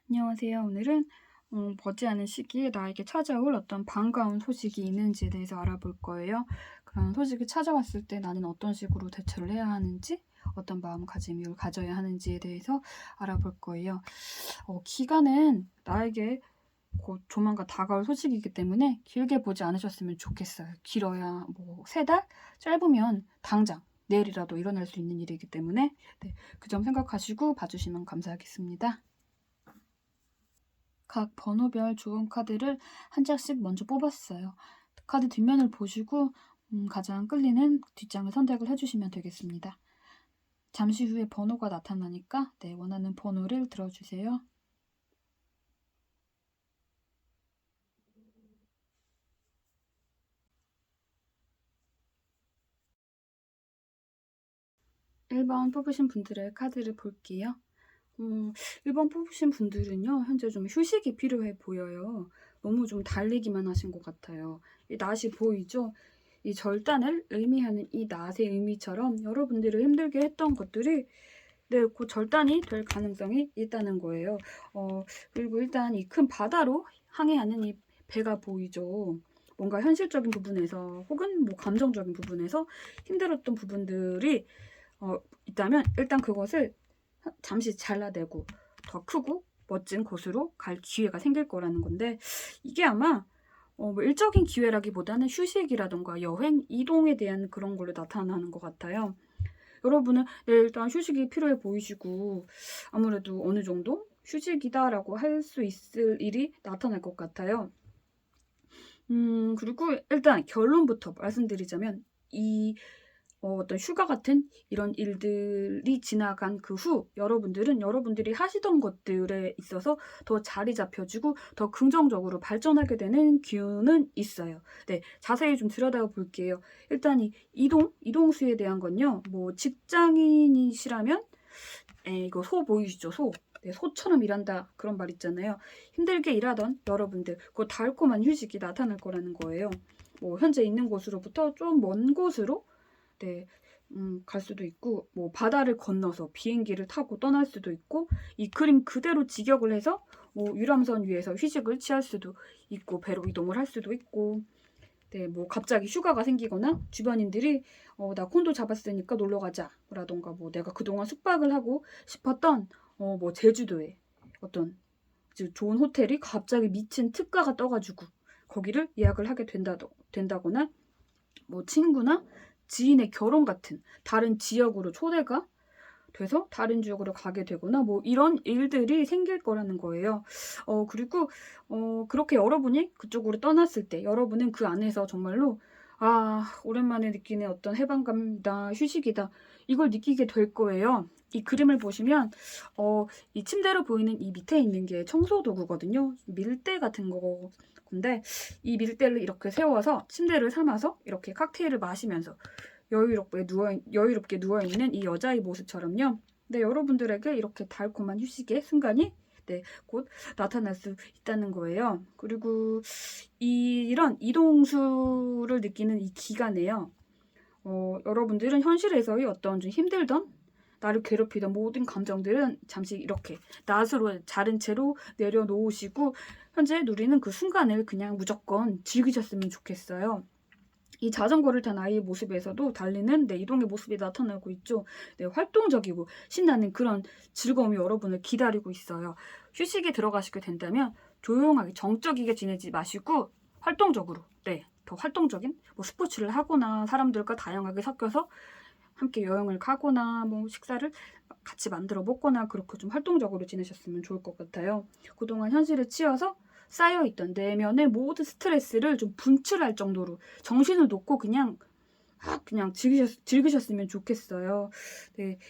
안녕하세요. 오늘은 머지않은 시기에 나에게 찾아올 어떤 반가운 소식이 있는지에 대해서 알아볼 거예요. 그런 소식이 찾아왔을 때 나는 어떤 식으로 대처를 해야 하는지, 어떤 마음가짐을 가져야 하는지에 대해서 알아볼 거예요. 기간은 나에게 곧 조만간 다가올 소식이기 때문에 길게 보지 않으셨으면 좋겠어요. 길어야 뭐 3달? 짧으면 당장 내일이라도 일어날 수 있는 일이기 때문에 그 점 생각하시고 봐주시면 감사하겠습니다. 각 번호별 조언 카드를 한 장씩 먼저 뽑았어요. 카드 뒷면을 보시고 가장 끌리는 뒷장을 선택을 해주시면 되겠습니다. 잠시 후에 번호가 나타나니까 원하는 번호를 들어주세요. (1번) 뽑으신 분들의 카드를 볼게요. 1번 뽑으신 분들은요, 현재 좀 휴식이 필요해 보여요. 너무 좀 달리기만 하신 것 같아요. 이 낫이 보이죠? 이 절단을 의미하는 이 낫의 의미처럼 여러분들을 힘들게 했던 것들이 곧 절단이 될 가능성이 있다는 거예요. 그리고 일단 이 큰 바다로 항해하는 이 배가 보이죠? 뭔가 현실적인 부분에서 혹은 뭐 감정적인 부분에서 힘들었던 부분들이 있다면 일단 그것을 잠시 잘라내고 더 크고 멋진 곳으로 갈 기회가 생길 거라는 건데, 이게 아마 뭐 일적인 기회라기보다는 휴식이라던가 여행, 이동에 대한 그런 걸로 나타나는 것 같아요. 여러분은 일단 휴식이 필요해 보이시고 아무래도 어느 정도 휴식이다라고 할 수 있을 일이 나타날 것 같아요. 그리고 일단 결론부터 말씀드리자면 어떤 휴가 같은 이런 일들이 지나간 그 후 여러분들은 여러분들이 하시던 것들에 있어서 더 자리 잡혀지고 더 긍정적으로 발전하게 되는 기운은 있어요. 자세히 좀 들여다볼게요. 일단 이 이동수에 대한 건요. 뭐 직장인이시라면 이거 소 보이시죠? 소. 소처럼 일한다 그런 말 있잖아요. 힘들게 일하던 여러분들 그 달콤한 휴식이 나타날 거라는 거예요. 뭐 현재 있는 곳으로부터 좀 먼 곳으로 갈 수도 있고, 뭐 바다를 건너서 비행기를 타고 떠날 수도 있고, 이 그림 그대로 직역을 해서 뭐 유람선 위에서 휴식을 취할 수도 있고, 배로 이동을 할 수도 있고, 뭐 갑자기 휴가가 생기거나 주변인들이 나 콘도 잡았으니까 놀러 가자라던가, 뭐 내가 그동안 숙박을 하고 싶었던 뭐 제주도에 어떤 좋은 호텔이 갑자기 미친 특가가 떠가지고 거기를 예약을 하게 된다거나, 뭐 친구나 지인의 결혼 같은 다른 지역으로 초대가 돼서 다른 지역으로 가게 되거나 뭐 이런 일들이 생길 거라는 거예요. 그리고 그렇게 여러분이 그쪽으로 떠났을 때 여러분은 그 안에서 정말로 오랜만에 느끼는 어떤 해방감이다, 휴식이다, 이걸 느끼게 될 거예요. 이 그림을 보시면 이 침대로 보이는 이 밑에 있는 게 청소 도구거든요. 밀대 같은 거. 근데 이 밀대를 이렇게 세워서 침대를 삼아서 이렇게 칵테일을 마시면서 여유롭게 누워있는 이 여자의 모습처럼요. 여러분들에게 이렇게 달콤한 휴식의 순간이 곧 나타날 수 있다는 거예요. 그리고 이런 이동수를 느끼는 이 기간에요. 여러분들은 현실에서의 어떤 좀 힘들던 나를 괴롭히던 모든 감정들은 잠시 이렇게 낫으로 자른 채로 내려놓으시고 현재 누리는 그 순간을 그냥 무조건 즐기셨으면 좋겠어요. 이 자전거를 탄 아이의 모습에서도 달리는 이동의 모습이 나타나고 있죠. 활동적이고 신나는 그런 즐거움이 여러분을 기다리고 있어요. 휴식에 들어가시게 된다면 조용하게 정적이게 지내지 마시고 활동적으로, 더 활동적인 뭐 스포츠를 하거나 사람들과 다양하게 섞여서 함께 여행을 가거나 뭐 식사를 같이 만들어 먹거나 그렇게 좀 활동적으로 지내셨으면 좋을 것 같아요. 그동안 현실에 치여서 쌓여있던 내면의 모든 스트레스를 좀 분출할 정도로 정신을 놓고 그냥 즐기셨으면 좋겠어요.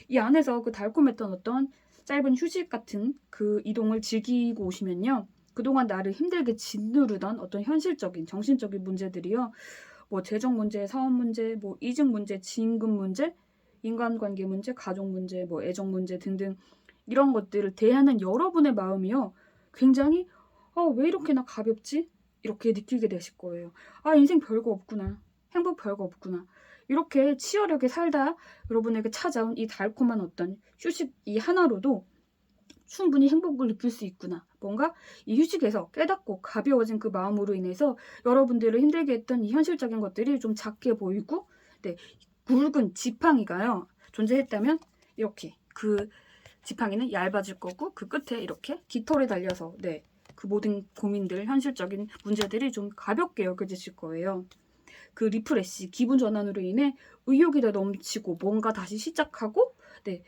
이 안에서 그 달콤했던 어떤 짧은 휴식 같은 그 이동을 즐기고 오시면요. 그동안 나를 힘들게 짓누르던 어떤 현실적인 정신적인 문제들이요. 뭐 재정 문제, 사업 문제, 뭐 이직 문제, 지임금 문제, 인간관계 문제, 가족 문제, 뭐 애정 문제 등등 이런 것들을 대하는 여러분의 마음이요. 굉장히 왜 이렇게나 가볍지? 이렇게 느끼게 되실 거예요. 인생 별거 없구나. 행복 별거 없구나. 이렇게 치열하게 살다 여러분에게 찾아온 이 달콤한 어떤 휴식 이 하나로도 충분히 행복을 느낄 수 있구나. 뭔가 이 휴식에서 깨닫고 가벼워진 그 마음으로 인해서 여러분들을 힘들게 했던 이 현실적인 것들이 좀 작게 보이고, 네, 굵은 지팡이가요 존재했다면 이렇게 그 지팡이는 얇아질 거고 그 끝에 이렇게 깃털이 달려서 네, 그 모든 고민들, 현실적인 문제들이 좀 가볍게 여겨지실 거예요. 그 리프레시, 기분 전환으로 인해 의욕이 더 넘치고 뭔가 다시 시작하고 네,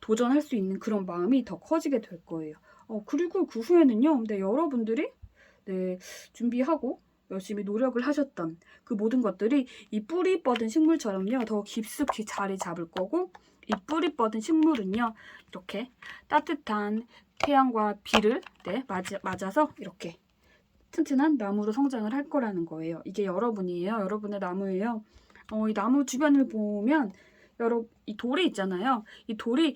도전할 수 있는 그런 마음이 더 커지게 될 거예요. 그리고 그 후에는요, 네, 여러분들이 네, 준비하고 열심히 노력을 하셨던 그 모든 것들이 이 뿌리 뻗은 식물처럼요, 더 깊숙이 자리 잡을 거고, 이 뿌리 뻗은 식물은요, 이렇게 따뜻한 태양과 비를 네, 맞아서 이렇게 튼튼한 나무로 성장을 할 거라는 거예요. 이게 여러분이에요. 여러분의 나무예요. 이 나무 주변을 보면 이 돌이 있잖아요. 이 돌이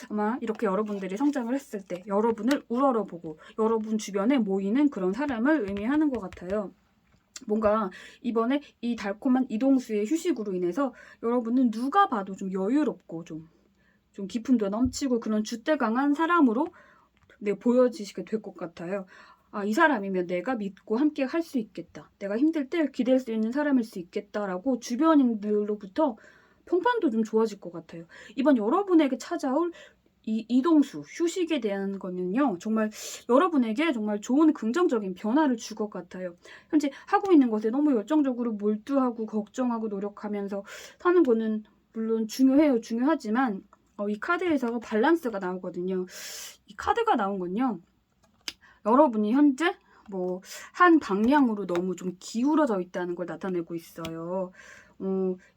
아마 이렇게 여러분들이 성장을 했을 때 여러분을 우러러보고 여러분 주변에 모이는 그런 사람을 의미하는 것 같아요. 뭔가 이번에 이 달콤한 이동수의 휴식으로 인해서 여러분은 누가 봐도 좀 여유롭고 좀 기품도 넘치고 그런 줏대강한 사람으로 네, 보여지시게 될 것 같아요. 이 사람이면 내가 믿고 함께 할 수 있겠다. 내가 힘들 때 기댈 수 있는 사람일 수 있겠다라고 주변인들로부터 평판도 좀 좋아질 것 같아요. 이번 여러분에게 찾아올 이 이동수, 휴식에 대한 거는요, 정말 여러분에게 정말 좋은 긍정적인 변화를 줄 것 같아요. 현재 하고 있는 것에 너무 열정적으로 몰두하고 걱정하고 노력하면서 사는 거는 물론 중요해요. 중요하지만 이 카드에서 밸런스가 나오거든요. 이 카드가 나온 건요, 여러분이 현재 뭐 한 방향으로 너무 좀 기울어져 있다는 걸 나타내고 있어요.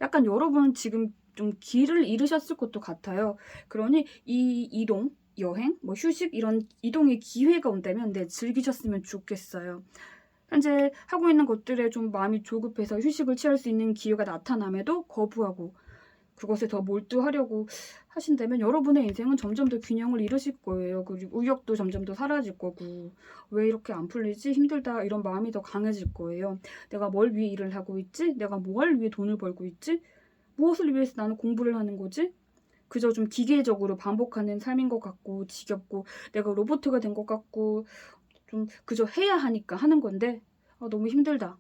약간 여러분 지금 좀 길을 잃으셨을 것도 같아요. 그러니 이 이동, 여행, 뭐 휴식 이런 이동의 기회가 온다면 네, 즐기셨으면 좋겠어요. 현재 하고 있는 것들에 좀 마음이 조급해서 휴식을 취할 수 있는 기회가 나타남에도 거부하고 그것에 더 몰두하려고 하신다면 여러분의 인생은 점점 더 균형을 잃으실 거예요. 그리고 의욕도 점점 더 사라질 거고, 왜 이렇게 안 풀리지? 힘들다 이런 마음이 더 강해질 거예요. 내가 뭘 위해 일을 하고 있지? 내가 뭘 위해 돈을 벌고 있지? 무엇을 위해서 나는 공부를 하는 거지? 그저 좀 기계적으로 반복하는 삶인 것 같고 지겹고 내가 로봇가 된 것 같고 좀 그저 해야 하니까 하는 건데 너무 힘들다.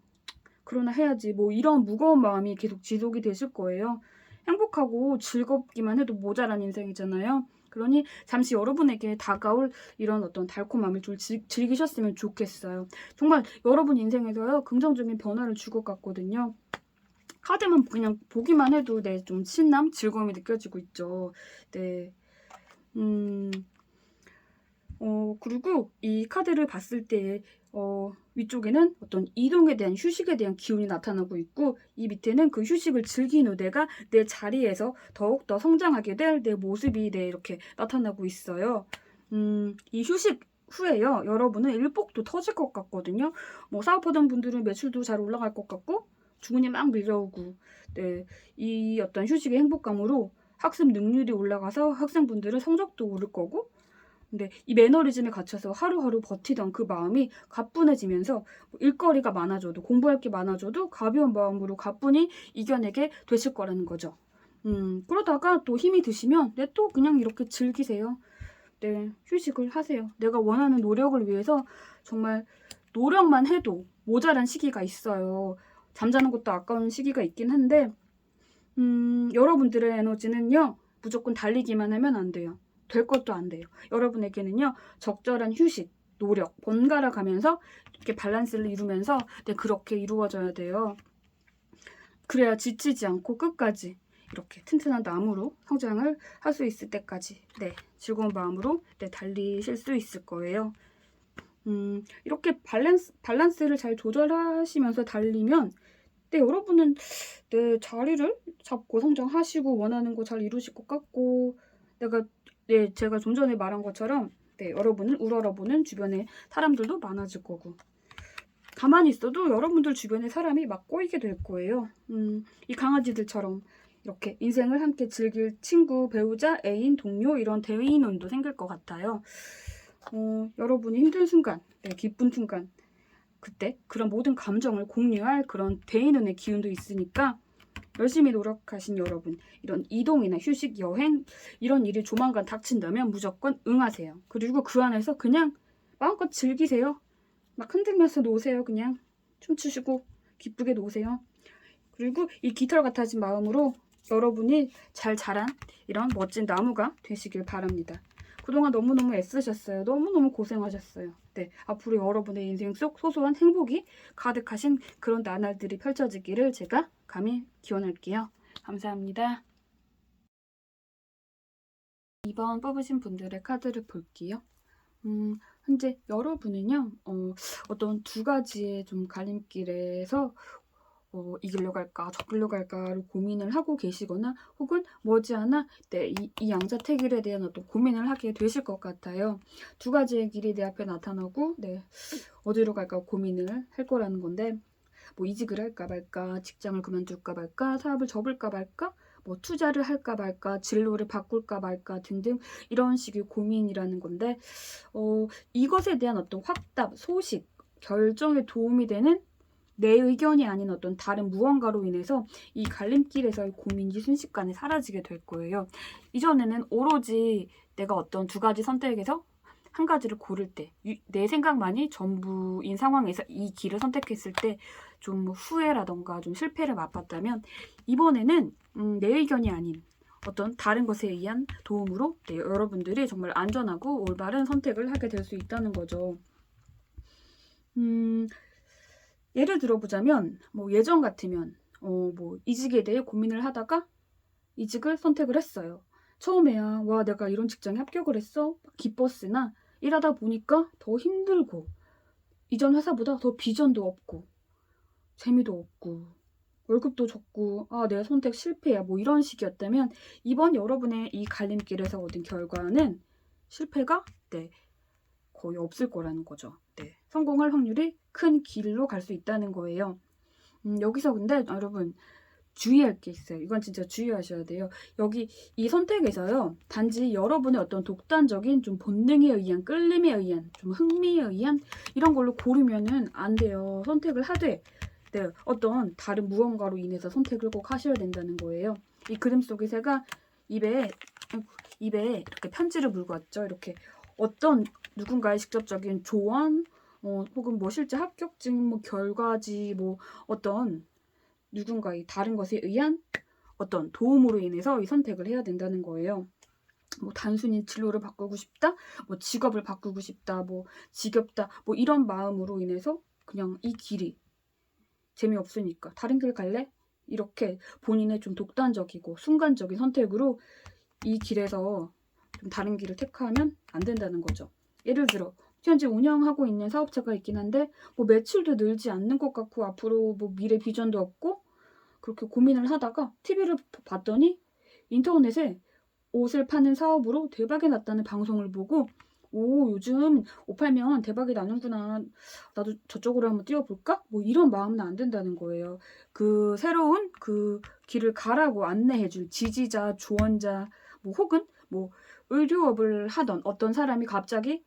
그러나 해야지. 뭐 이런 무거운 마음이 계속 지속이 되실 거예요. 행복하고 즐겁기만 해도 모자란 인생이잖아요. 그러니 잠시 여러분에게 다가올 이런 어떤 달콤함을 좀 즐기셨으면 좋겠어요. 정말 여러분 인생에서요, 긍정적인 변화를 줄 것 같거든요. 카드만 그냥 보기만 해도 네, 좀 신남, 즐거움이 느껴지고 있죠. 네. 그리고 이 카드를 봤을 때 위쪽에는 어떤 이동에 대한 휴식에 대한 기운이 나타나고 있고 이 밑에는 그 휴식을 즐긴 후 내가 내 자리에서 더욱더 성장하게 될 내 모습이 네, 이렇게 나타나고 있어요. 이 휴식 후에요, 여러분은 일복도 터질 것 같거든요. 뭐 사업하던 분들은 매출도 잘 올라갈 것 같고 주문이 막 밀려오고 네, 이 어떤 휴식의 행복감으로 학습 능률이 올라가서 학생분들은 성적도 오를 거고 근데 이 매너리즘에 갇혀서 하루하루 버티던 그 마음이 가뿐해지면서 일거리가 많아져도 공부할 게 많아져도 가벼운 마음으로 가뿐히 이겨내게 되실 거라는 거죠. 그러다가 또 힘이 드시면 네, 또 그냥 이렇게 즐기세요. 네, 휴식을 하세요. 내가 원하는 노력을 위해서 정말 노력만 해도 모자란 시기가 있어요. 잠자는 것도 아까운 시기가 있긴 한데 여러분들의 에너지는요, 무조건 달리기만 하면 안 돼요. 될 것도 안 돼요. 여러분에게는요, 적절한 휴식, 노력, 번갈아 가면서 이렇게 밸런스를 이루면서 네, 그렇게 이루어져야 돼요. 그래야 지치지 않고 끝까지 이렇게 튼튼한 나무로 성장을 할 수 있을 때까지 네, 즐거운 마음으로 네, 달리실 수 있을 거예요. 이렇게 밸런스를 잘 조절하시면서 달리면 네, 여러분은 내 자리를 잡고 성장하시고 원하는 거 잘 이루실 것 같고 제가 좀 전에 말한 것처럼 네, 여러분을 우러러보는 주변에 사람들도 많아질 거고 가만히 있어도 여러분들 주변에 사람이 막 꼬이게 될 거예요. 이 강아지들처럼 이렇게 인생을 함께 즐길 친구, 배우자, 애인, 동료 이런 대인원도 생길 것 같아요. 여러분이 힘든 순간, 네, 기쁜 순간 그때 그런 모든 감정을 공유할 그런 대인운의 기운도 있으니까 열심히 노력하신 여러분, 이런 이동이나 휴식, 여행 이런 일이 조만간 닥친다면 무조건 응하세요. 그리고 그 안에서 그냥 마음껏 즐기세요. 막 흔들면서 노세요. 그냥 춤추시고 기쁘게 노세요. 그리고 이 깃털 같아진 마음으로 여러분이 잘 자란 이런 멋진 나무가 되시길 바랍니다. 그동안 너무너무 애쓰셨어요. 너무너무 고생하셨어요. 네, 앞으로 여러분의 인생 속 소소한 행복이 가득하신 그런 나날들이 펼쳐지기를 제가 감히 기원할게요. 감사합니다. 이번 뽑으신 분들의 카드를 볼게요. 현재 여러분은요, 어떤 두 가지의 좀 갈림길에서 이길로 갈까 저길로 갈까를 고민을 하고 계시거나 혹은 머지않아 이 양자택일에 대한 어떤 고민을 하게 되실 것 같아요. 두 가지의 길이 내 앞에 나타나고 어디로 갈까 고민을 할 거라는 건데 뭐 이직을 할까 말까, 직장을 그만둘까 말까, 사업을 접을까 말까, 뭐 투자를 할까 말까, 진로를 바꿀까 말까 등등 이런 식의 고민이라는 건데 이것에 대한 어떤 확답, 소식, 결정에 도움이 되는 내 의견이 아닌 어떤 다른 무언가로 인해서 이 갈림길에서의 고민이 순식간에 사라지게 될 거예요. 이전에는 오로지 내가 어떤 두 가지 선택에서 한 가지를 고를 때 내 생각만이 전부인 상황에서 이 길을 선택했을 때 좀 후회라던가 좀 실패를 맛봤다면 이번에는 내 의견이 아닌 어떤 다른 것에 의한 도움으로 여러분들이 정말 안전하고 올바른 선택을 하게 될 수 있다는 거죠. 예를 들어보자면 뭐 예전 같으면 뭐 이직에 대해 고민을 하다가 이직을 선택을 했어요. 처음에야 와 내가 이런 직장에 합격을 했어 기뻤으나 일하다 보니까 더 힘들고 이전 회사보다 더 비전도 없고 재미도 없고 월급도 적고 아 내 선택 실패야 뭐 이런 식이었다면 이번 여러분의 이 갈림길에서 얻은 결과는 실패가 거의 없을 거라는 거죠. 성공할 확률이 큰 길로 갈 수 있다는 거예요. 여기서 근데 여러분 주의할 게 있어요. 이건 진짜 주의하셔야 돼요. 여기 이 선택에서요. 단지 여러분의 어떤 독단적인 좀 본능에 의한 끌림에 의한 좀 흥미에 의한 이런 걸로 고르면은 안 돼요. 선택을 하되 어떤 다른 무언가로 인해서 선택을 꼭 하셔야 된다는 거예요. 이 그림 속의 새가 입에 이렇게 편지를 물고 왔죠. 이렇게 어떤 누군가의 직접적인 조언 혹은 뭐 실제 합격증 뭐 결과지 뭐 어떤 누군가의 다른 것에 의한 어떤 도움으로 인해서 이 선택을 해야 된다는 거예요. 뭐 단순히 진로를 바꾸고 싶다, 뭐 직업을 바꾸고 싶다, 뭐 지겹다, 뭐 이런 마음으로 인해서 그냥 이 길이 재미없으니까 다른 길 갈래? 이렇게 본인의 좀 독단적이고 순간적인 선택으로 이 길에서 좀 다른 길을 택하면 안 된다는 거죠. 예를 들어 현재 운영하고 있는 사업체가 있긴 한데 뭐 매출도 늘지 않는 것 같고 앞으로 뭐 미래 비전도 없고 그렇게 고민을 하다가 TV를 봤더니 인터넷에 옷을 파는 사업으로 대박이 났다는 방송을 보고 오 요즘 옷 팔면 대박이 나는구나 나도 저쪽으로 한번 뛰어볼까? 뭐 이런 마음은 안 든다는 거예요. 그 새로운 그 길을 가라고 안내해줄 지지자, 조언자 뭐 혹은 뭐 의류업을 하던 어떤 사람이 갑자기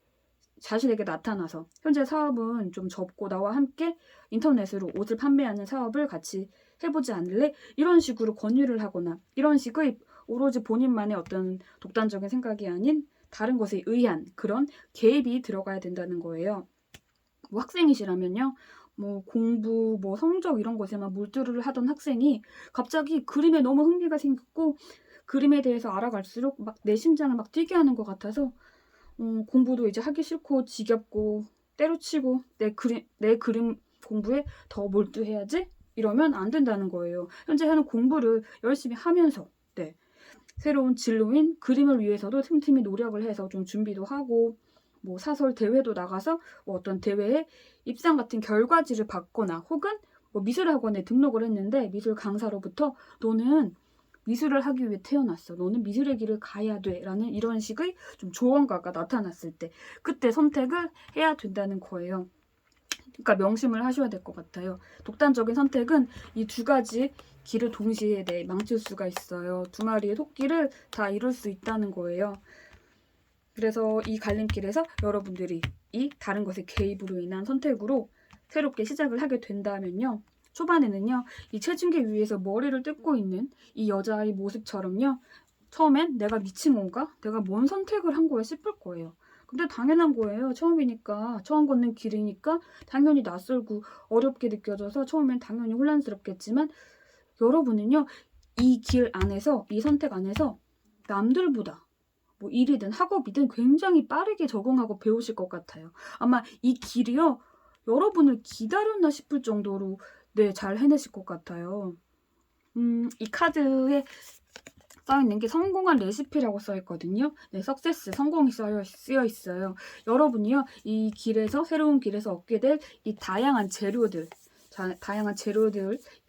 자신에게 나타나서 현재 사업은 좀 접고 나와 함께 인터넷으로 옷을 판매하는 사업을 같이 해보지 않을래? 이런 식으로 권유를 하거나 이런 식의 오로지 본인만의 어떤 독단적인 생각이 아닌 다른 것에 의한 그런 개입이 들어가야 된다는 거예요. 뭐 학생이시라면요. 뭐 공부, 뭐 성적 이런 것에만 몰두를 하던 학생이 갑자기 그림에 너무 흥미가 생겼고 그림에 대해서 알아갈수록 막 내 심장을 막 뛰게 하는 것 같아서 공부도 이제 하기 싫고 지겹고 때려치고 내 그림 공부에 더 몰두해야지 이러면 안 된다는 거예요. 현재 하는 공부를 열심히 하면서 새로운 진로인 그림을 위해서도 틈틈이 노력을 해서 좀 준비도 하고 뭐 사설 대회도 나가서 뭐 어떤 대회에 입상 같은 결과지를 받거나 혹은 뭐 미술학원에 등록을 했는데 미술 강사로부터 너는 미술을 하기 위해 태어났어. 너는 미술의 길을 가야 돼. 라는 이런 식의 좀 조언가가 나타났을 때 그때 선택을 해야 된다는 거예요. 그러니까 명심을 하셔야 될 것 같아요. 독단적인 선택은 이 두 가지 길을 동시에 망칠 수가 있어요. 두 마리의 토끼를 다 이룰 수 있다는 거예요. 그래서 이 갈림길에서 여러분들이 이 다른 것의 개입으로 인한 선택으로 새롭게 시작을 하게 된다면요. 초반에는요, 이 체중계 위에서 머리를 뜯고 있는 이 여자의 모습처럼요. 처음엔 내가 미친 건가? 내가 뭔 선택을 한 거야 싶을 거예요. 근데 당연한 거예요. 처음이니까, 처음 걷는 길이니까 당연히 낯설고 어렵게 느껴져서 처음엔 당연히 혼란스럽겠지만 여러분은요, 이 길 안에서, 이 선택 안에서 남들보다 뭐 일이든 학업이든 굉장히 빠르게 적응하고 배우실 것 같아요. 아마 이 길이요, 여러분을 기다렸나 싶을 정도로 네, 잘 해내실 것 같아요. 이 카드에 써있는 게 성공한 레시피라고 써있거든요. 네, 석세스, 성공이 쓰여 있어요. 여러분이요, 이 길에서, 새로운 길에서 얻게 될 이 다양한 재료들,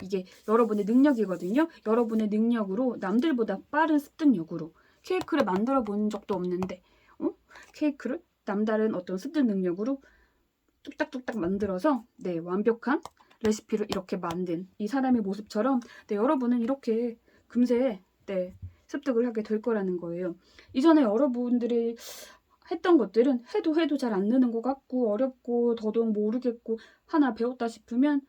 이게 여러분의 능력이거든요. 여러분의 능력으로 남들보다 빠른 습득력으로 케이크를 만들어 본 적도 없는데 케이크를 남다른 어떤 습득 능력으로 뚝딱뚝딱 만들어서 네, 완벽한 레시피를 이렇게 만든 이 사람의 모습처럼 네, 여러분은 이렇게 금세 네, 습득을 하게 될 거라는 거예요. 이전에 여러분들이 했던 것들은 해도 잘 안 느는 것 같고 어렵고 더더욱 모르겠고 하나 배웠다 싶으면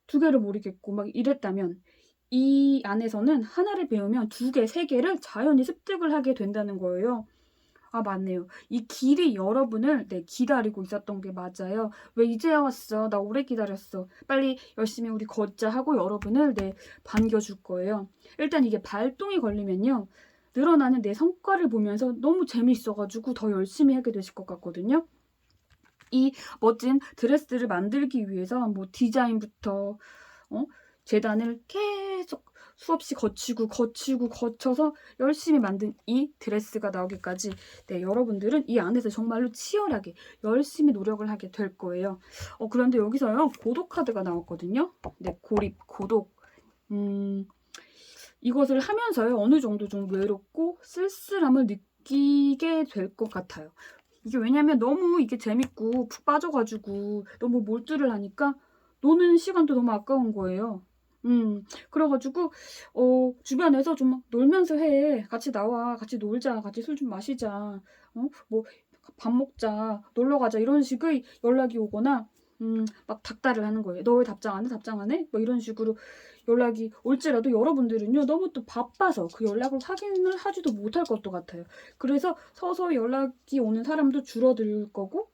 두 개를 모르겠고 막 이랬다면 이 안에서는 하나를 배우면 두 개, 세 개를 자연히 습득을 하게 된다는 거예요. 아, 맞네요. 이 길이 여러분을 네, 기다리고 있었던 게 맞아요. 왜 이제야 왔어? 나 오래 기다렸어. 빨리 열심히 우리 걷자 하고 여러분을 네, 반겨줄 거예요. 일단 이게 발동이 걸리면요. 늘어나는 내 성과를 보면서 너무 재미있어가지고 더 열심히 하게 되실 것 같거든요. 이 멋진 드레스를 만들기 위해서 뭐 디자인부터 재단을 계속 수없이 거쳐서 열심히 만든 이 드레스가 나오기까지 네, 여러분들은 이 안에서 정말로 치열하게 열심히 노력을 하게 될 거예요. 그런데 여기서요, 고독 카드가 나왔거든요. 네, 고독. 이것을 하면서요, 어느 정도 좀 외롭고 쓸쓸함을 느끼게 될 것 같아요. 이게 왜냐면 너무 이게 재밌고 푹 빠져가지고 너무 몰두를 하니까 노는 시간도 너무 아까운 거예요. 그래가지고 주변에서 좀 놀면서 해. 같이 나와. 같이 놀자. 같이 술 좀 마시자. 뭐 밥 먹자. 놀러 가자. 이런 식의 연락이 오거나 막 닥달을 하는 거예요. 너 왜 답장 안 해? 답장 안 해? 뭐 이런 식으로 연락이 올지라도 여러분들은요, 너무 또 바빠서 그 연락을 확인을 하지도 못할 것도 같아요. 그래서 서서히 연락이 오는 사람도 줄어들 거고,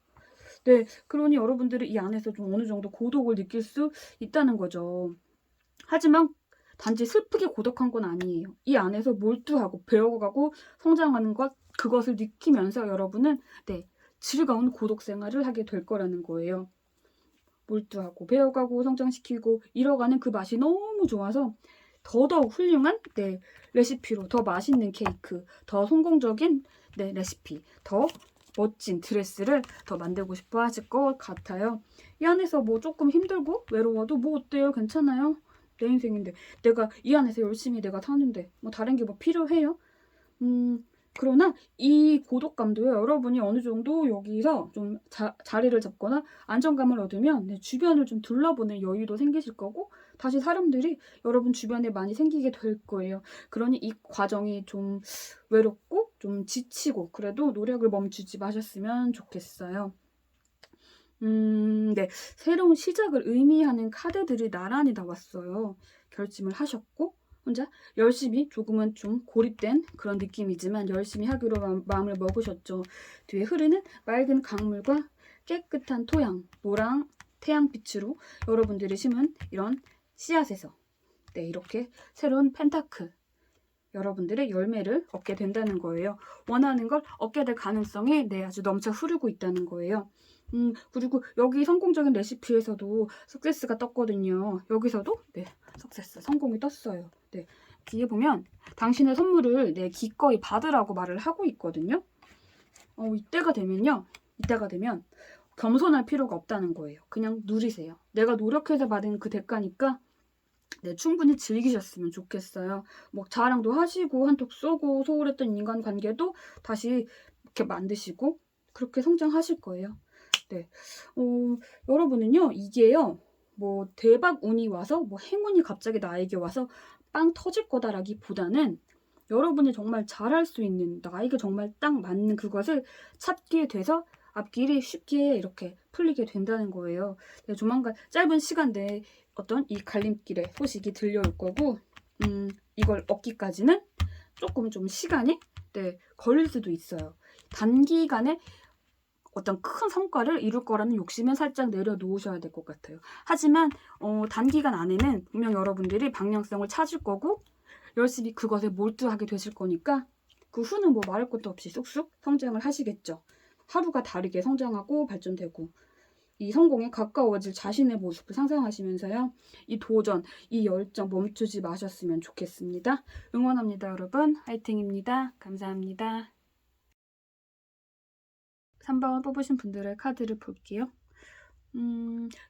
네, 그러니 여러분들은 이 안에서 좀 어느 정도 고독을 느낄 수 있다는 거죠. 하지만 단지 슬프게 고독한 건 아니에요. 이 안에서 몰두하고 배워가고 성장하는 것, 그것을 느끼면서 여러분은 네, 즐거운 고독 생활을 하게 될 거라는 거예요. 몰두하고 배워가고 성장시키고 이뤄가는 그 맛이 너무 좋아서 더더욱 훌륭한 네, 레시피로 더 맛있는 케이크, 더 성공적인 네, 레시피, 더 멋진 드레스를 더 만들고 싶어 하실 것 같아요. 이 안에서 뭐 조금 힘들고 외로워도 뭐 어때요? 괜찮아요? 내 인생인데 내가 이 안에서 열심히 내가 사는데 뭐 다른 게 뭐 필요해요? 그러나 이 고독감도요, 여러분이 어느 정도 여기서 좀 자리를 잡거나 안정감을 얻으면 네, 주변을 좀 둘러보는 여유도 생기실 거고 다시 사람들이 여러분 주변에 많이 생기게 될 거예요. 그러니 이 과정이 좀 외롭고 좀 지치고 그래도 노력을 멈추지 마셨으면 좋겠어요. 네. 새로운 시작을 의미하는 카드들이 나란히 나왔어요. 결심을 하셨고 혼자 열심히 조금은 좀 고립된 그런 느낌이지만 열심히 하기로 마음을 먹으셨죠. 뒤에 흐르는 맑은 강물과 깨끗한 토양, 노랑 태양빛으로 여러분들이 심은 이런 씨앗에서 네, 이렇게 새로운 펜타클 여러분들의 열매를 얻게 된다는 거예요. 원하는 걸 얻게 될 가능성이 네, 아주 넘쳐 흐르고 있다는 거예요. 그리고 여기 성공적인 레시피에서도 석세스가 떴거든요. 여기서도 네, 석세스, 성공이 떴어요. 네, 뒤에 보면 당신의 선물을 네, 기꺼이 받으라고 말을 하고 있거든요. 이때가 되면 겸손할 필요가 없다는 거예요. 그냥 누리세요. 내가 노력해서 받은 그 대가니까 네, 충분히 즐기셨으면 좋겠어요. 뭐 자랑도 하시고 한턱 쏘고 소홀했던 인간관계도 다시 이렇게 만드시고 그렇게 성장하실 거예요. 네, 여러분은요, 이게요, 뭐 대박 운이 와서 뭐 행운이 갑자기 나에게 와서 빵 터질 거다라기보다는 여러분이 정말 잘할 수 있는 나에게 정말 딱 맞는 그것을 찾게 돼서 앞길이 쉽게 이렇게 풀리게 된다는 거예요. 네, 조만간 짧은 시간 내에 어떤 이 갈림길의 소식이 들려올 거고, 이걸 얻기까지는 조금 좀 시간이 걸릴 수도 있어요. 단기간에 어떤 큰 성과를 이룰 거라는 욕심은 살짝 내려놓으셔야 될 것 같아요. 하지만 단기간 안에는 분명 여러분들이 방향성을 찾을 거고 열심히 그것에 몰두하게 되실 거니까 그 후는 뭐 말할 것도 없이 쑥쑥 성장을 하시겠죠. 하루가 다르게 성장하고 발전되고 이 성공에 가까워질 자신의 모습을 상상하시면서요. 이 도전, 이 열정 멈추지 마셨으면 좋겠습니다. 응원합니다, 여러분. 화이팅입니다. 감사합니다. 3번을 뽑으신 분들의 카드를 볼게요.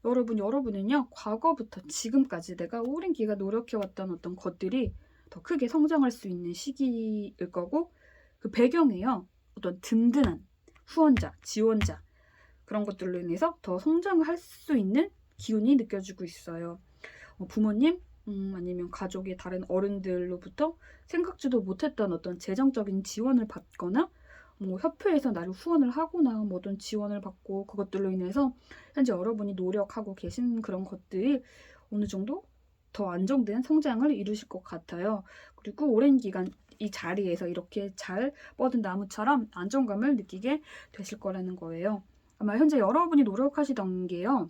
여러분은요, 과거부터 지금까지 내가 오랜 기간 노력해왔던 어떤 것들이 더 크게 성장할 수 있는 시기일 거고, 그 배경에요, 어떤 든든한 후원자, 지원자, 그런 것들로 인해서 더 성장할 수 있는 기운이 느껴지고 있어요. 부모님, 아니면 가족의 다른 어른들로부터 생각지도 못했던 어떤 재정적인 지원을 받거나 뭐 협회에서 나를 후원을 하거나 뭐 어떤 지원을 받고 그것들로 인해서 현재 여러분이 노력하고 계신 그런 것들이 어느 정도 더 안정된 성장을 이루실 것 같아요. 그리고 오랜 기간 이 자리에서 이렇게 잘 뻗은 나무처럼 안정감을 느끼게 되실 거라는 거예요. 아마 현재 여러분이 노력하시던 게요,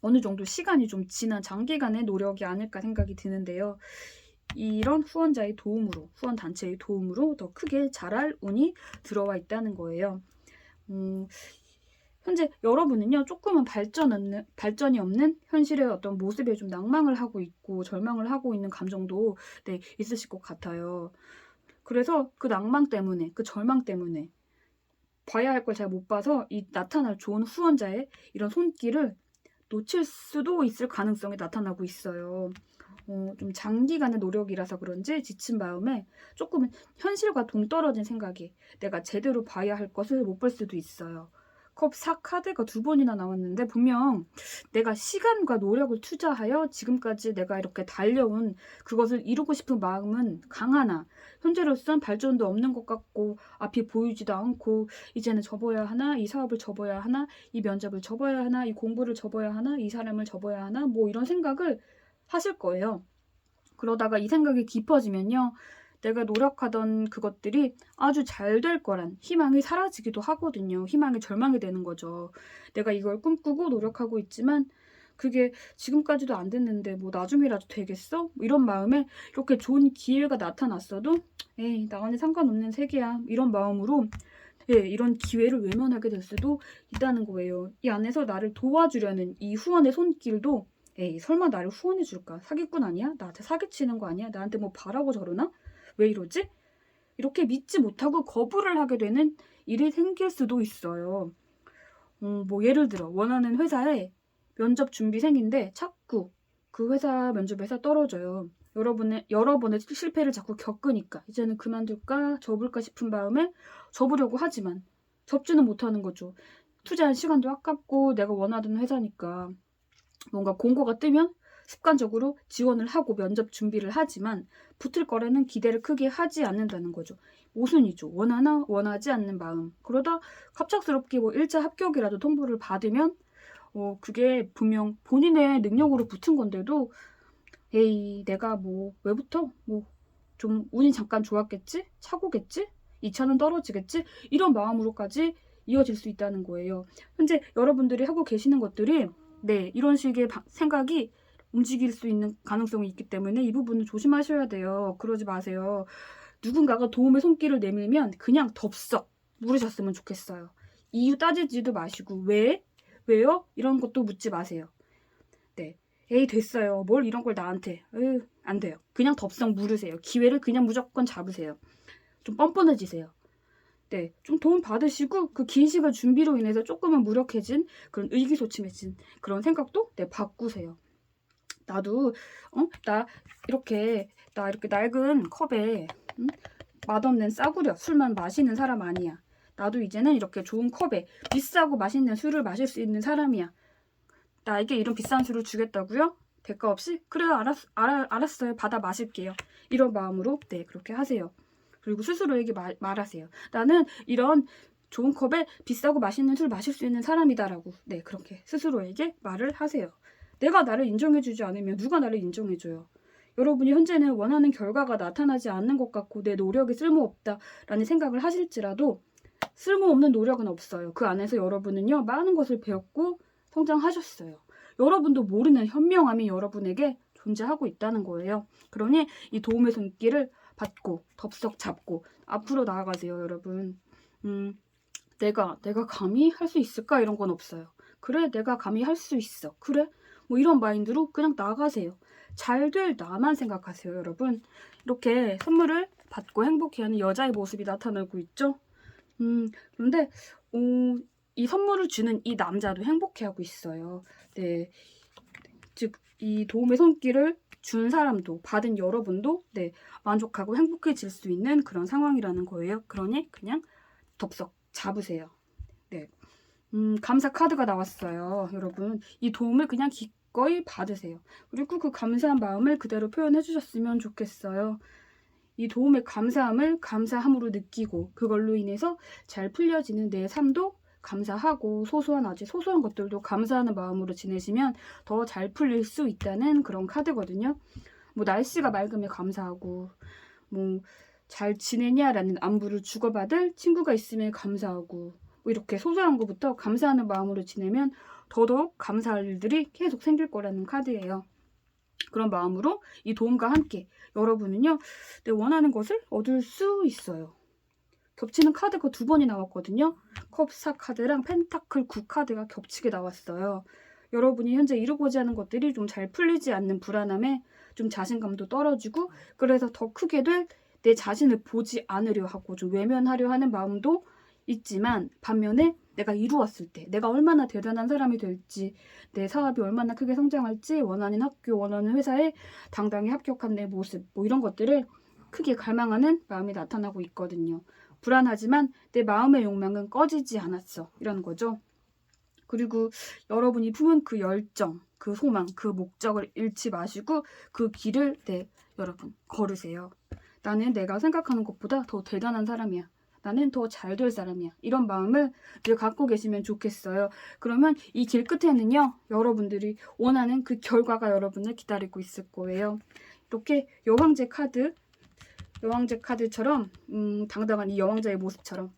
어느 정도 시간이 좀 지난 장기간의 노력이 아닐까 생각이 드는데요. 이런 후원자의 도움으로, 후원단체의 도움으로 더 크게 자랄 운이 들어와 있다는 거예요. 현재 여러분은요, 조금은 발전이 없는 현실의 어떤 모습에 좀 낭망을 하고 있고 절망을 하고 있는 감정도 있으실 것 같아요. 그래서 그 낭망 때문에, 그 절망 때문에 봐야 할 걸 잘 못 봐서 이 나타날 좋은 후원자의 이런 손길을 놓칠 수도 있을 가능성이 나타나고 있어요. 좀 장기간의 노력이라서 그런지 지친 마음에 조금은 현실과 동떨어진 생각이 내가 제대로 봐야 할 것을 못 볼 수도 있어요. 컵 4 카드가 2번이나 나왔는데 분명 내가 시간과 노력을 투자하여 지금까지 내가 이렇게 달려온 그것을 이루고 싶은 마음은 강하나 현재로선 발전도 없는 것 같고 앞이 보이지도 않고 이제는 접어야 하나, 이 사업을 접어야 하나, 이 면접을 접어야 하나, 이 공부를 접어야 하나, 이 사람을 접어야 하나, 뭐 이런 생각을 하실 거예요. 그러다가 이 생각이 깊어지면요, 내가 노력하던 그것들이 아주 잘 될 거란 희망이 사라지기도 하거든요. 희망이 절망이 되는 거죠. 내가 이걸 꿈꾸고 노력하고 있지만 그게 지금까지도 안 됐는데 뭐 나중이라도 되겠어? 이런 마음에 이렇게 좋은 기회가 나타났어도 에이, 나와는 상관없는 세계야, 이런 마음으로 이런 기회를 외면하게 될 수도 있다는 거예요. 이 안에서 나를 도와주려는 이 후원의 손길도 에이, 설마 나를 후원해 줄까? 사기꾼 아니야? 나한테 사기치는 거 아니야? 나한테 뭐 바라고 저러나? 왜 이러지? 이렇게 믿지 못하고 거부를 하게 되는 일이 생길 수도 있어요. 뭐 예를 들어 원하는 회사에 면접 준비생인데 자꾸 그 회사 면접에서 떨어져요. 여러 번의 실패를 자꾸 겪으니까 이제는 그만둘까 접을까 싶은 마음에 접으려고 하지만 접지는 못하는 거죠. 투자한 시간도 아깝고 내가 원하던 회사니까 뭔가 공고가 뜨면 습관적으로 지원을 하고 면접 준비를 하지만 붙을 거라는 기대를 크게 하지 않는다는 거죠. 모순이죠. 원하나 원하지 않는 마음. 그러다 갑작스럽게 뭐 1차 합격이라도 통보를 받으면 그게 분명 본인의 능력으로 붙은 건데도 에이, 내가 뭐 왜부터 뭐 좀 운이 잠깐 좋았겠지? 차고겠지? 2차는 떨어지겠지? 이런 마음으로까지 이어질 수 있다는 거예요. 현재 여러분들이 하고 계시는 것들이 이런 식의 생각이 움직일 수 있는 가능성이 있기 때문에 이 부분은 조심하셔야 돼요. 그러지 마세요. 누군가가 도움의 손길을 내밀면 그냥 덥석 물으셨으면 좋겠어요. 이유 따지지도 마시고 왜요? 이런 것도 묻지 마세요. 에이, 됐어요. 뭘 이런 걸 나한테. 안 돼요. 그냥 덥석 물으세요. 기회를 그냥 무조건 잡으세요. 좀 뻔뻔해지세요. 좀 도움 받으시고 그 긴 시간 준비로 인해서 조금은 무력해진 그런 의기소침해진 그런 생각도 바꾸세요. 나도 나 이렇게 낡은 컵에 맛없는 싸구려 술만 마시는 사람 아니야. 나도 이제는 이렇게 좋은 컵에 비싸고 맛있는 술을 마실 수 있는 사람이야. 나에게 이런 비싼 술을 주겠다고요? 대가 없이? 그래요, 알았어요. 받아 마실게요. 이런 마음으로 그렇게 하세요. 그리고 스스로에게 말하세요. 나는 이런 좋은 컵에 비싸고 맛있는 술 마실 수 있는 사람이다라고 네 그렇게 스스로에게 말을 하세요. 내가 나를 인정해주지 않으면 누가 나를 인정해줘요. 여러분이 현재는 원하는 결과가 나타나지 않는 것 같고 내 노력이 쓸모없다라는 생각을 하실지라도 쓸모없는 노력은 없어요. 그 안에서 여러분은요 많은 것을 배웠고 성장하셨어요. 여러분도 모르는 현명함이 여러분에게 존재하고 있다는 거예요. 그러니 이 도움의 손길을 받고 덥석 잡고 앞으로 나아가세요, 여러분. 내가 감히 할 수 있을까? 이런 건 없어요. 그래, 내가 감히 할 수 있어. 그래? 뭐 이런 마인드로 그냥 나가세요. 잘 될 나만 생각하세요, 여러분. 이렇게 선물을 받고 행복해하는 여자의 모습이 나타나고 있죠. 그런데 이 선물을 주는 이 남자도 행복해하고 있어요. 네, 즉 이 도움의 손길을 준 사람도 받은 여러분도 네 만족하고 행복해질 수 있는 그런 상황이라는 거예요. 그러니 그냥 덥석 잡으세요. 네, 감사 카드가 나왔어요, 여러분. 이 도움을 그냥 기꺼이 받으세요. 그리고 그 감사한 마음을 그대로 표현해 주셨으면 좋겠어요. 이 도움의 감사함을 감사함으로 느끼고 그걸로 인해서 잘 풀려지는 내 삶도 감사하고 아주 소소한 것들도 감사하는 마음으로 지내시면 더 잘 풀릴 수 있다는 그런 카드거든요. 뭐 날씨가 맑으면 감사하고 뭐 잘 지내냐라는 안부를 주고받을 친구가 있으면 감사하고 뭐 이렇게 소소한 것부터 감사하는 마음으로 지내면 더더욱 감사할 일들이 계속 생길 거라는 카드예요. 그런 마음으로 이 도움과 함께 여러분은요 내 원하는 것을 얻을 수 있어요. 겹치는 카드가 2번이 나왔거든요. 컵 4 카드랑 펜타클 9 카드가 겹치게 나왔어요. 여러분이 현재 이루고자 하는 것들이 좀 잘 풀리지 않는 불안함에 좀 자신감도 떨어지고 그래서 더 크게 될 내 자신을 보지 않으려 하고 좀 외면하려 하는 마음도 있지만 반면에 내가 이루었을 때 내가 얼마나 대단한 사람이 될지 내 사업이 얼마나 크게 성장할지 원하는 학교 원하는 회사에 당당히 합격한 내 모습 뭐 이런 것들을 크게 갈망하는 마음이 나타나고 있거든요. 불안하지만 내 마음의 욕망은 꺼지지 않았어 이라는 거죠. 그리고 여러분이 품은 그 열정, 그 소망, 그 목적을 잃지 마시고 그 길을 여러분 걸으세요. 나는 내가 생각하는 것보다 더 대단한 사람이야. 나는 더 잘 될 사람이야. 이런 마음을 늘 갖고 계시면 좋겠어요. 그러면 이 길 끝에는요. 여러분들이 원하는 그 결과가 여러분을 기다리고 있을 거예요. 이렇게 여왕제 카드처럼 당당한 이 여왕자의 모습처럼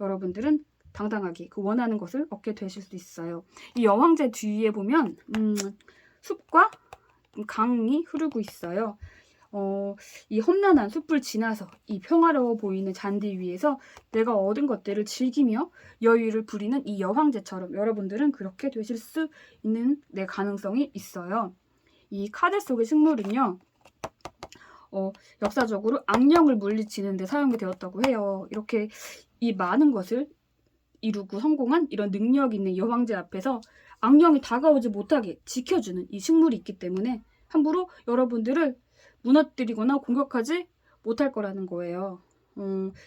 여러분들은 당당하게 그 원하는 것을 얻게 되실 수 있어요. 이 여왕제 뒤에 보면 숲과 강이 흐르고 있어요. 이 험난한 숲을 지나서 이 평화로워 보이는 잔디 위에서 내가 얻은 것들을 즐기며 여유를 부리는 이 여왕제처럼 여러분들은 그렇게 되실 수 있는 가능성이 있어요. 이 카드 속의 식물은요. 역사적으로 악령을 물리치는 데 사용이 되었다고 해요. 이렇게 이 많은 것을 이루고 성공한 이런 능력 있는 여왕제 앞에서 악령이 다가오지 못하게 지켜주는 이 식물이 있기 때문에 함부로 여러분들을 무너뜨리거나 공격하지 못할 거라는 거예요.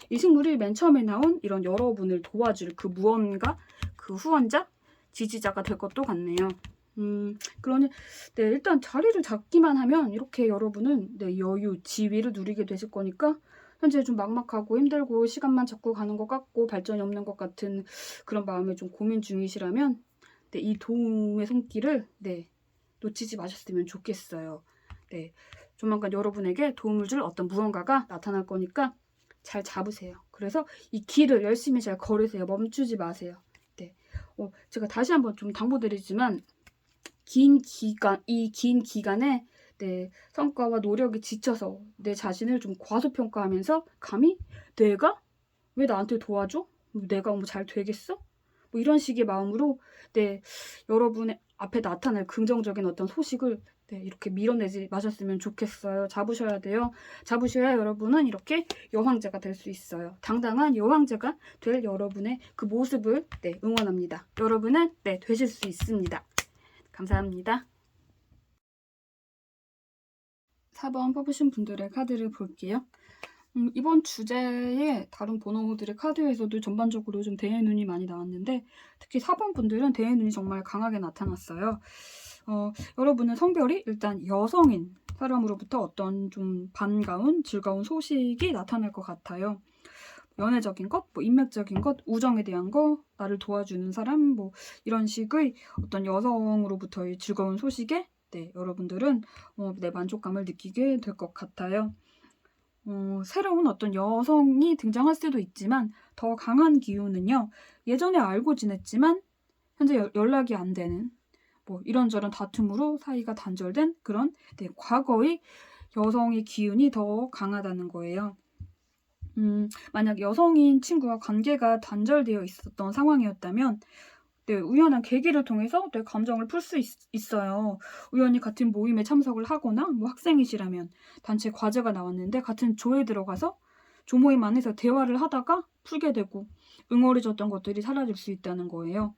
이 식물이 맨 처음에 나온 이런 여러분을 도와줄 그 무언가, 그 후원자, 지지자가 될 것도 같네요. 그러니 일단 자리를 잡기만 하면 이렇게 여러분은 여유, 지위를 누리게 되실 거니까 현재 좀 막막하고 힘들고 시간만 자꾸 가는 것 같고 발전이 없는 것 같은 그런 마음에 좀 고민 중이시라면 이 도움의 손길을 놓치지 마셨으면 좋겠어요. 조만간 여러분에게 도움을 줄 어떤 무언가가 나타날 거니까 잘 잡으세요. 그래서 이 길을 열심히 잘 걸으세요. 멈추지 마세요. 제가 다시 한번 좀 당부드리지만 이 긴 기간에 성과와 노력이 지쳐서 내 자신을 좀 과소평가하면서 감히 내가 왜 나한테 도와줘? 내가 뭐 잘 되겠어? 뭐 이런 식의 마음으로 여러분의 앞에 나타날 긍정적인 어떤 소식을 이렇게 밀어내지 마셨으면 좋겠어요. 잡으셔야 돼요. 잡으셔야 여러분은 이렇게 여왕제가 될 수 있어요. 당당한 여왕제가 될 여러분의 그 모습을 응원합니다. 여러분은 되실 수 있습니다. 감사합니다. 4번 뽑으신 분들의 카드를 볼게요. 이번 주제에 다른 번호들의 카드에서도 전반적으로 좀 대의 눈이 많이 나왔는데 특히 4번 분들은 대의 눈이 정말 강하게 나타났어요. 여러분은 성별이 일단 여성인 사람으로부터 어떤 좀 반가운 즐거운 소식이 나타날 것 같아요. 연애적인 것, 뭐 인맥적인 것, 우정에 대한 거, 나를 도와주는 사람, 뭐 이런 식의 어떤 여성으로부터의 즐거운 소식에 여러분들은 만족감을 느끼게 될 것 같아요. 새로운 어떤 여성이 등장할 수도 있지만 더 강한 기운은요. 예전에 알고 지냈지만 현재 연락이 안 되는 뭐 이런저런 다툼으로 사이가 단절된 그런 과거의 여성의 기운이 더 강하다는 거예요. 만약 여성인 친구와 관계가 단절되어 있었던 상황이었다면 우연한 계기를 통해서 감정을 풀 수 있어요. 우연히 같은 모임에 참석을 하거나 뭐 학생이시라면 단체 과제가 나왔는데 같은 조에 들어가서 조모임 안에서 대화를 하다가 풀게 되고 응어리졌던 것들이 사라질 수 있다는 거예요.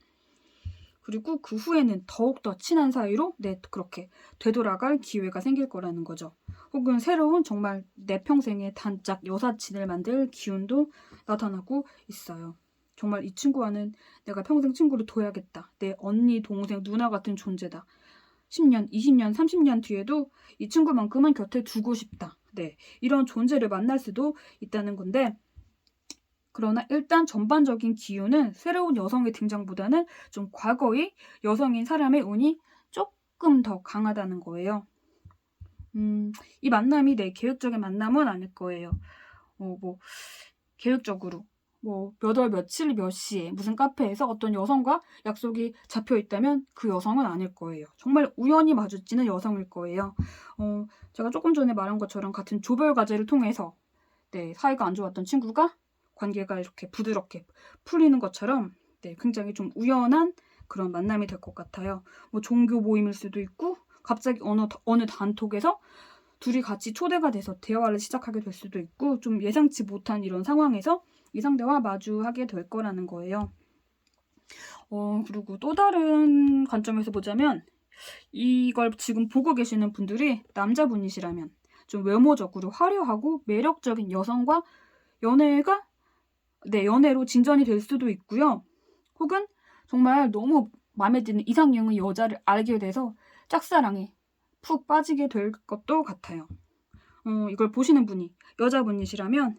그리고 그 후에는 더욱더 친한 사이로 그렇게 되돌아갈 기회가 생길 거라는 거죠. 혹은 새로운 정말 내 평생의 단짝 여사친을 만들 기운도 나타나고 있어요. 정말 이 친구와는 내가 평생 친구를 둬야겠다. 내 언니, 동생, 누나 같은 존재다. 10년, 20년, 30년 뒤에도 이 친구만큼은 곁에 두고 싶다. 이런 존재를 만날 수도 있다는 건데 그러나 일단 전반적인 기운은 새로운 여성의 등장보다는 좀 과거의 여성인 사람의 운이 조금 더 강하다는 거예요. 이 만남이 내 계획적인 만남은 아닐 거예요. 계획적으로 몇 월 며칠 몇 시에 무슨 카페에서 어떤 여성과 약속이 잡혀 있다면 그 여성은 아닐 거예요. 정말 우연히 마주치는 여성일 거예요. 제가 조금 전에 말한 것처럼 같은 조별 과제를 통해서 사이가 안 좋았던 친구가 관계가 이렇게 부드럽게 풀리는 것처럼 굉장히 좀 우연한 그런 만남이 될 것 같아요. 뭐 종교 모임일 수도 있고 갑자기 어느 단톡에서 둘이 같이 초대가 돼서 대화를 시작하게 될 수도 있고 좀 예상치 못한 이런 상황에서 이 상대와 마주하게 될 거라는 거예요. 그리고 또 다른 관점에서 보자면 이걸 지금 보고 계시는 분들이 남자분이시라면 좀 외모적으로 화려하고 매력적인 여성과 연애로 진전이 될 수도 있고요. 혹은 정말 너무 마음에 드는 이상형의 여자를 알게 돼서 짝사랑에 푹 빠지게 될 것도 같아요. 이걸 보시는 분이 여자분이시라면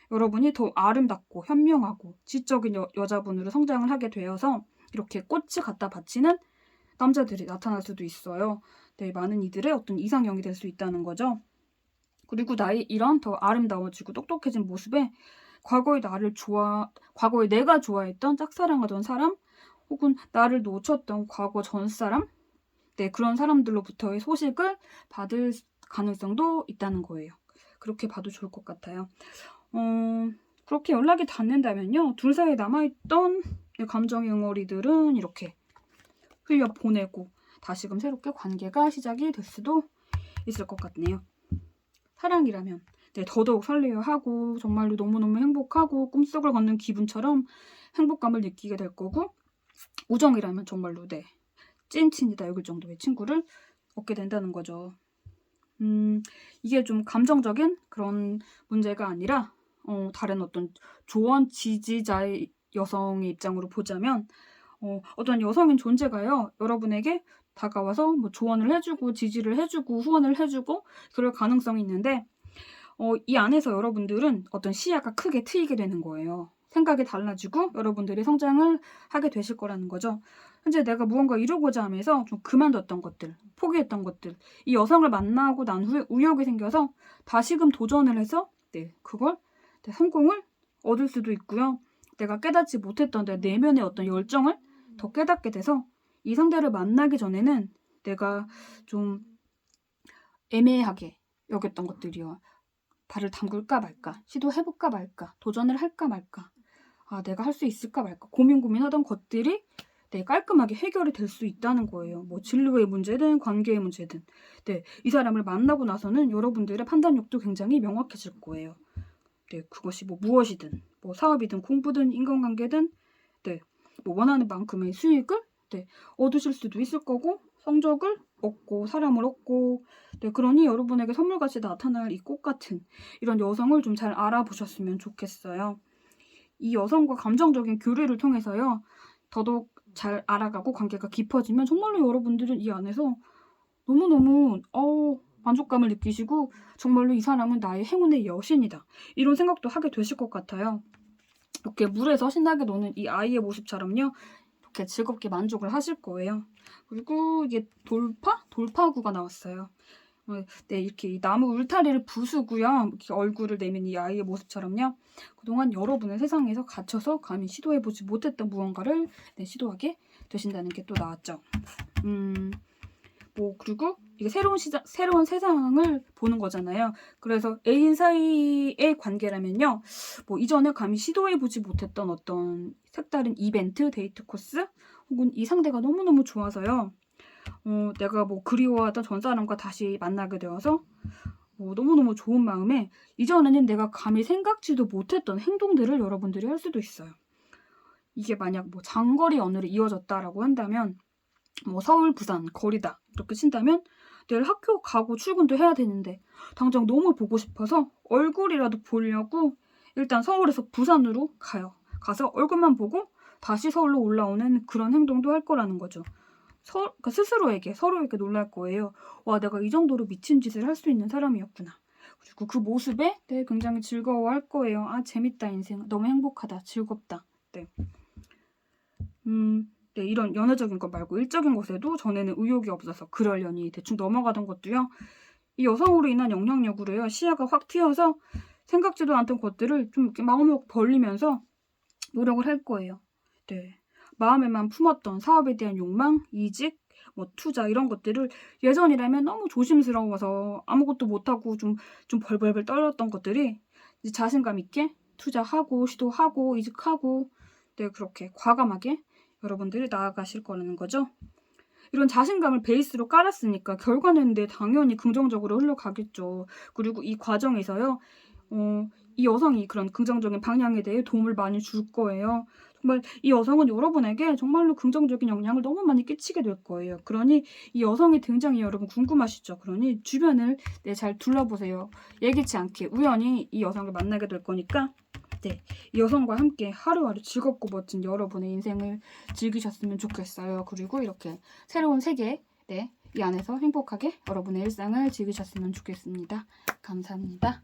여러분이 더 아름답고 현명하고 지적인 여자분으로 성장을 하게 되어서 이렇게 꽃을 갖다 바치는 남자들이 나타날 수도 있어요. 많은 이들의 어떤 이상형이 될 수 있다는 거죠. 그리고 나의 이런 더 아름다워지고 똑똑해진 모습에 과거에 내가 좋아했던 짝사랑하던 사람 혹은 나를 놓쳤던 과거 전 사람 그런 사람들로부터의 소식을 받을 가능성도 있다는 거예요. 그렇게 봐도 좋을 것 같아요. 그렇게 연락이 닿는다면요. 둘 사이에 남아있던 감정의 응어리들은 이렇게 흘려 보내고 다시금 새롭게 관계가 시작이 될 수도 있을 것 같네요. 사랑이라면 더더욱 설레어 하고 정말로 너무너무 행복하고 꿈속을 걷는 기분처럼 행복감을 느끼게 될 거고 우정이라면 정말로 찐친이다 여길 정도의 친구를 얻게 된다는 거죠. 이게 좀 감정적인 그런 문제가 아니라 다른 어떤 조언 지지자의 여성의 입장으로 보자면 어떤 여성인 존재가요 여러분에게 다가와서 뭐 조언을 해주고 지지를 해주고 후원을 해주고 그럴 가능성이 있는데 이 안에서 여러분들은 어떤 시야가 크게 트이게 되는 거예요. 생각이 달라지고 여러분들이 성장을 하게 되실 거라는 거죠. 현재 내가 무언가 이루고자 하면서 좀 그만뒀던 것들, 포기했던 것들, 이 여성을 만나고 난 후에 우욕이 생겨서 다시금 도전을 해서 그걸 성공을 얻을 수도 있고요. 내가 깨닫지 못했던 내 내면의 어떤 열정을 더 깨닫게 돼서 이 상대를 만나기 전에는 내가 좀 애매하게 여겼던 것들이요. 발을 담글까 말까, 시도해볼까 말까, 도전을 할까 말까, 내가 할 수 있을까 말까 고민하던 것들이 깔끔하게 해결이 될 수 있다는 거예요. 뭐 진로의 문제든 관계의 문제든 이 사람을 만나고 나서는 여러분들의 판단력도 굉장히 명확해질 거예요. 그것이 뭐 무엇이든 뭐 사업이든 공부든 인간관계든 뭐 원하는 만큼의 수익을 얻으실 수도 있을 거고 성적을 얻고 사람을 얻고 그러니 여러분에게 선물같이 나타날 이 꽃같은 이런 여성을 좀 잘 알아보셨으면 좋겠어요. 이 여성과 감정적인 교류를 통해서요 더더욱 잘 알아가고 관계가 깊어지면 정말로 여러분들은 이 안에서 너무너무 만족감을 느끼시고 정말로 이 사람은 나의 행운의 여신이다. 이런 생각도 하게 되실 것 같아요. 이렇게 물에서 신나게 노는 이 아이의 모습처럼요. 이렇게 즐겁게 만족을 하실 거예요. 그리고 이게 돌파구가 나왔어요. 네, 이렇게 이 나무 울타리를 부수고요. 이렇게 얼굴을 내민 이 아이의 모습처럼요. 그동안 여러분은 세상에서 갇혀서 감히 시도해보지 못했던 무언가를 네, 시도하게 되신다는 게 또 나왔죠. 그리고 이게 새로운 세상을 보는 거잖아요. 그래서 애인 사이의 관계라면요. 이전에 감히 시도해보지 못했던 어떤 색다른 이벤트, 데이트 코스, 혹은 이 상대가 너무너무 좋아서요. 내가 그리워하던 전 사람과 다시 만나게 되어서 너무너무 좋은 마음에 이전에는 내가 감히 생각지도 못했던 행동들을 여러분들이 할 수도 있어요. 이게 만약 장거리 연애로 이어졌다라고 한다면 서울, 부산, 거리다 이렇게 친다면 내일 학교 가고 출근도 해야 되는데 당장 너무 보고 싶어서 얼굴이라도 보려고 일단 서울에서 부산으로 가요. 가서 얼굴만 보고 다시 서울로 올라오는 그런 행동도 할 거라는 거죠. 그러니까 스스로에게 서로에게 놀랄 거예요. 와, 내가 이 정도로 미친 짓을 할 수 있는 사람이었구나. 그리고 그 모습에 네, 굉장히 즐거워할 거예요. 아, 재밌다 인생. 너무 행복하다. 즐겁다. 네. 네, 이런 연애적인 것 말고 일적인 것에도 전에는 의욕이 없어서 그러려니 대충 넘어가던 것도요. 이 여성으로 인한 영향력으로요. 시야가 확 트여서 생각지도 않던 것들을 좀 이렇게 마음을 벌리면서 노력을 할 거예요. 네. 마음에만 품었던 사업에 대한 욕망, 이직, 투자 이런 것들을 예전이라면 너무 조심스러워서 아무것도 못하고 좀 벌벌벌 떨었던 것들이 이제 자신감 있게 투자하고 시도하고 이직하고 네, 그렇게 과감하게 여러분들이 나아가실 거라는 거죠. 이런 자신감을 베이스로 깔았으니까 결과는 당연히 긍정적으로 흘러가겠죠. 그리고 이 과정에서요. 이 여성이 그런 긍정적인 방향에 대해 도움을 많이 줄 거예요. 정말 이 여성은 여러분에게 정말로 긍정적인 영향을 너무 많이 끼치게 될 거예요. 그러니 이 여성의 등장이 여러분 궁금하시죠? 그러니 주변을 잘 둘러보세요. 예기치 않게 우연히 이 여성을 만나게 될 거니까 네, 이 여성과 함께 하루하루 즐겁고 멋진 여러분의 인생을 즐기셨으면 좋겠어요. 그리고 이렇게 새로운 세계, 이 안에서 행복하게 여러분의 일상을 즐기셨으면 좋겠습니다. 감사합니다.